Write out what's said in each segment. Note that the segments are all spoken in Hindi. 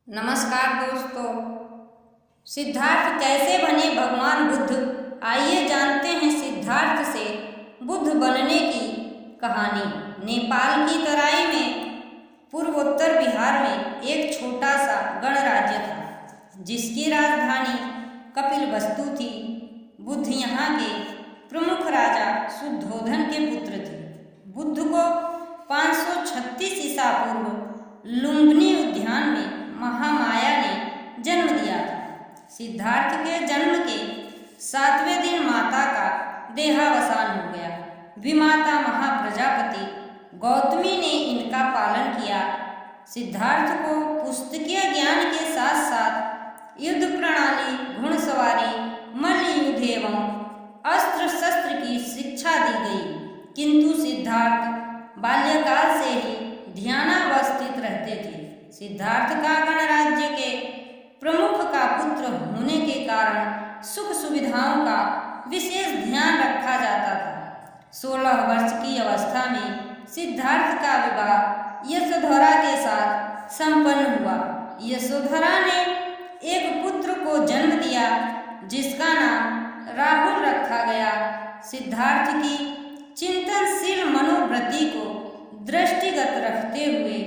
नमस्कार दोस्तों। सिद्धार्थ कैसे बने भगवान बुद्ध, आइए जानते हैं सिद्धार्थ से बुद्ध बनने की कहानी। नेपाल की तराई में पूर्वोत्तर बिहार में एक छोटा सा गणराज्य था जिसकी राजधानी कपिलवस्तु थी। बुद्ध यहाँ के प्रमुख राजा शुद्धोधन के पुत्र थे। बुद्ध को 536 ईसा पूर्व लुम्बिनी उद्यान में महामाया ने जन्म दिया था। सिद्धार्थ के जन्म के 7वें दिन माता का देहावसान हो गया। विमाता महाप्रजापति गौतमी ने इनका पालन किया। सिद्धार्थ को पुस्तकीय ज्ञान के साथ साथ युद्ध प्रणाली, घुड़सवारी, मल्ल युद्ध एवं अस्त्र शस्त्र की शिक्षा दी गई, किंतु सिद्धार्थ बाल्यकाल से ही ध्यानावस्थित रहते थे। सिद्धार्थ का गणराज्य के प्रमुख का पुत्र होने के कारण सुख सुविधाओं का विशेष ध्यान रखा जाता था। 16 वर्ष की अवस्था में सिद्धार्थ का विवाह यशोधरा के साथ संपन्न हुआ। यशोधरा ने एक पुत्र को जन्म दिया जिसका नाम राहुल रखा गया। सिद्धार्थ की चिंतनशील मनोवृत्ति को दृष्टिगत रखते हुए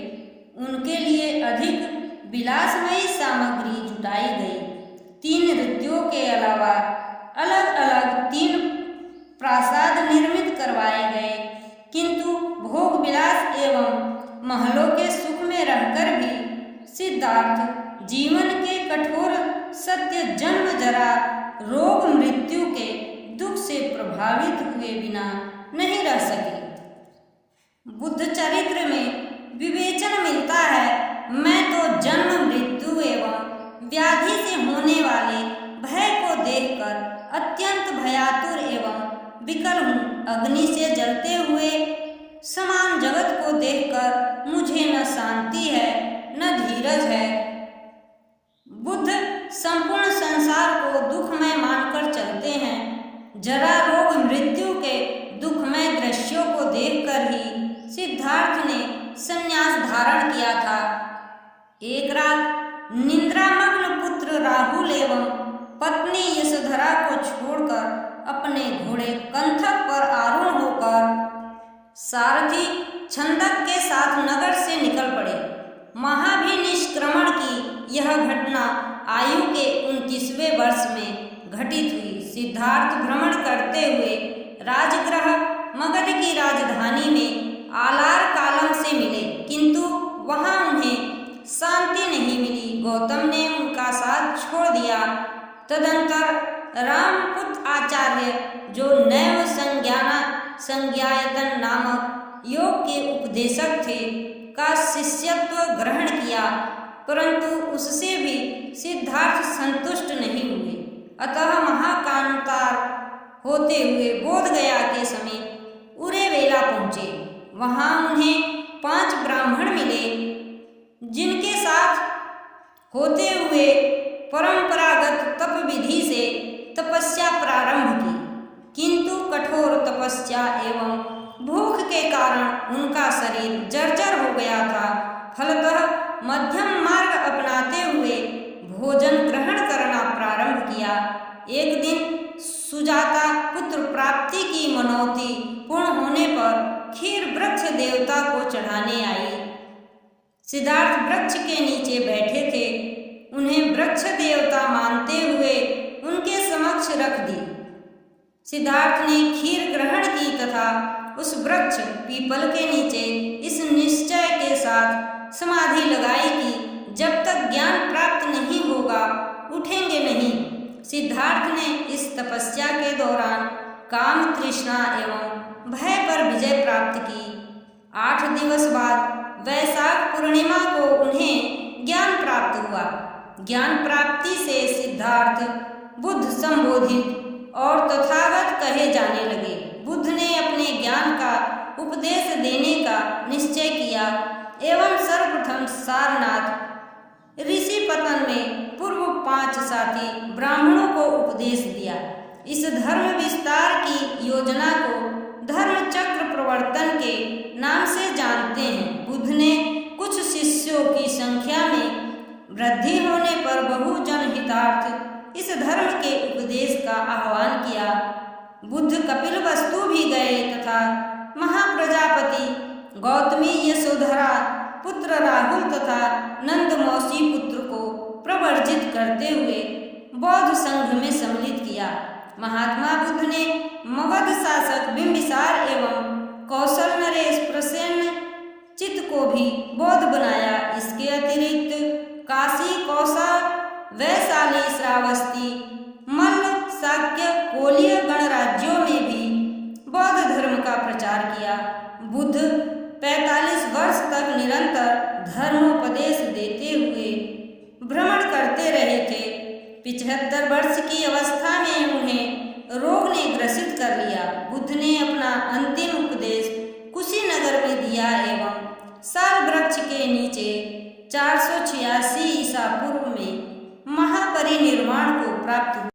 उनके लिए अधिक विलासमयी सामग्री जुटाई गई। 3 ऋतुओं के अलावा अलग अलग 3 प्रासाद निर्मित करवाए गए, किंतु भोग विलास एवं महलों के सुख में रहकर भी सिद्धार्थ जीवन के कठोर सत्य, जन्म जरा, रोग, मृत्यु के दुख से प्रभावित हुए बिना नहीं रह सके। बुद्ध चरित्र में विवेचन मिलता है, मैं तो जन्म, मृत्यु एवं व्याधि से होने वाले भय को देखकर अत्यंत भयातुर एवं विकल हूँ। अग्नि से जलते हुए समान जगत को देखकर मुझे न शांति है न धीरज है। बुद्ध संपूर्ण संसार को दुखमय मानकर चलते हैं। जरा, रोग, मृत्यु के दुखमय दृश्यों को देखकर ही सिद्धार्थ ने संन्यास धारण किया था। एक रात निद्रामग्न पुत्र राहुल एवं पत्नी यशोधरा को छोड़कर अपने घोड़े कंथक पर आरूढ़ होकर सारथी छंदक के साथ नगर से निकल पड़े। महाभिनिष्क्रमण की यह घटना आयु के 29वें वर्ष में घटित हुई। सिद्धार्थ भ्रमण करते हुए राजगृह मगध की राजधानी में आलार कालम से मिले, किंतु वहां उन्हें शांति नहीं मिली। गौतम ने उनका साथ छोड़ दिया। तदंतर रामपुत्र आचार्य, जो नैव संज्ञायतन नामक योग के उपदेशक थे, का शिष्यत्व ग्रहण किया, परंतु उससे भी सिद्धार्थ संतुष्ट नहीं हुए। अतः महाकांतार होते हुए बोधगया के समीप उरेवेला पहुँचे। वहाँ उन्हें 5 ब्राह्मण मिले जिनके साथ होते हुए परंपरागत तप विधि से तपस्या प्रारंभ की, किंतु कठोर तपस्या एवं भूख के कारण उनका शरीर जर्जर हो गया था। फलतः मध्यम मार्ग अपनाते हुए भोजन ग्रहण करना प्रारंभ किया। एक दिन सुजाता पुत्र प्राप्ति की मनौती पूर्ण होने पर खीर वृक्ष देवता को चढ़ाने आई। सिद्धार्थ वृक्ष के नीचे बैठे थे। उन्हें वृक्ष देवता मानते हुए उनके समक्ष रख दी। सिद्धार्थ ने खीर ग्रहण की तथा उस वृक्ष पीपल के नीचे इस निश्चय के साथ समाधि लगाई कि जब तक ज्ञान प्राप्त नहीं होगा उठेंगे नहीं। सिद्धार्थ ने इस तपस्या के दौरान काम, तृष्णा एवं भय पर विजय प्राप्त की। 8 दिवस बाद वैशाख पूर्णिमा को उन्हें ज्ञान प्राप्त हुआ। ज्ञान प्राप्ति से सिद्धार्थ बुद्ध संबोधित और तथागत कहे जाने लगे। बुद्ध ने अपने ज्ञान का उपदेश देने का निश्चय किया एवं सर्वप्रथम सारनाथ ऋषिपतन में पूर्व 5 साथी ब्राह्मणों को उपदेश दिया। इस धर्म विस्तार की योजना को धर्म चक्र प्रवर्तन के नाम से जानते हैं। बुद्ध ने कुछ शिष्यों की संख्या में वृद्धि होने पर बहु जनहितार्थ इस धर्म के उपदेश का आह्वान किया। बुद्ध कपिलवस्तु भी गए तथा महाप्रजापति गौतमी, यशोधरा पुत्र राहुल तथा नंद मौसी पुत्र को प्रवर्जित करते हुए बौद्ध संघ में सम्मिलित किया। महात्मा बुद्ध ने मगध शासक बिंबिसार एवं कौशल नरेश प्रसन्न चित्त को भी बौद्ध बनाया। इसके अतिरिक्त काशी, कौशल, वैशाली, श्रावस्ती, मल्ल, शाक्य, कोलिय गणराज्यों में भी बौद्ध धर्म का प्रचार किया। बुद्ध 45 वर्ष तक निरंतर धर्मोपदेश देते हुए भ्रमण करते रहे थे। 75 वर्ष की अवस्था में उन्हें रोग ने ग्रसित कर लिया। बुद्ध ने अपना अंतिम उपदेश कुशीनगर में दिया एवं साल वृक्ष के नीचे 486 ईसा पूर्व में महापरिनिर्वाण को प्राप्त हुआ।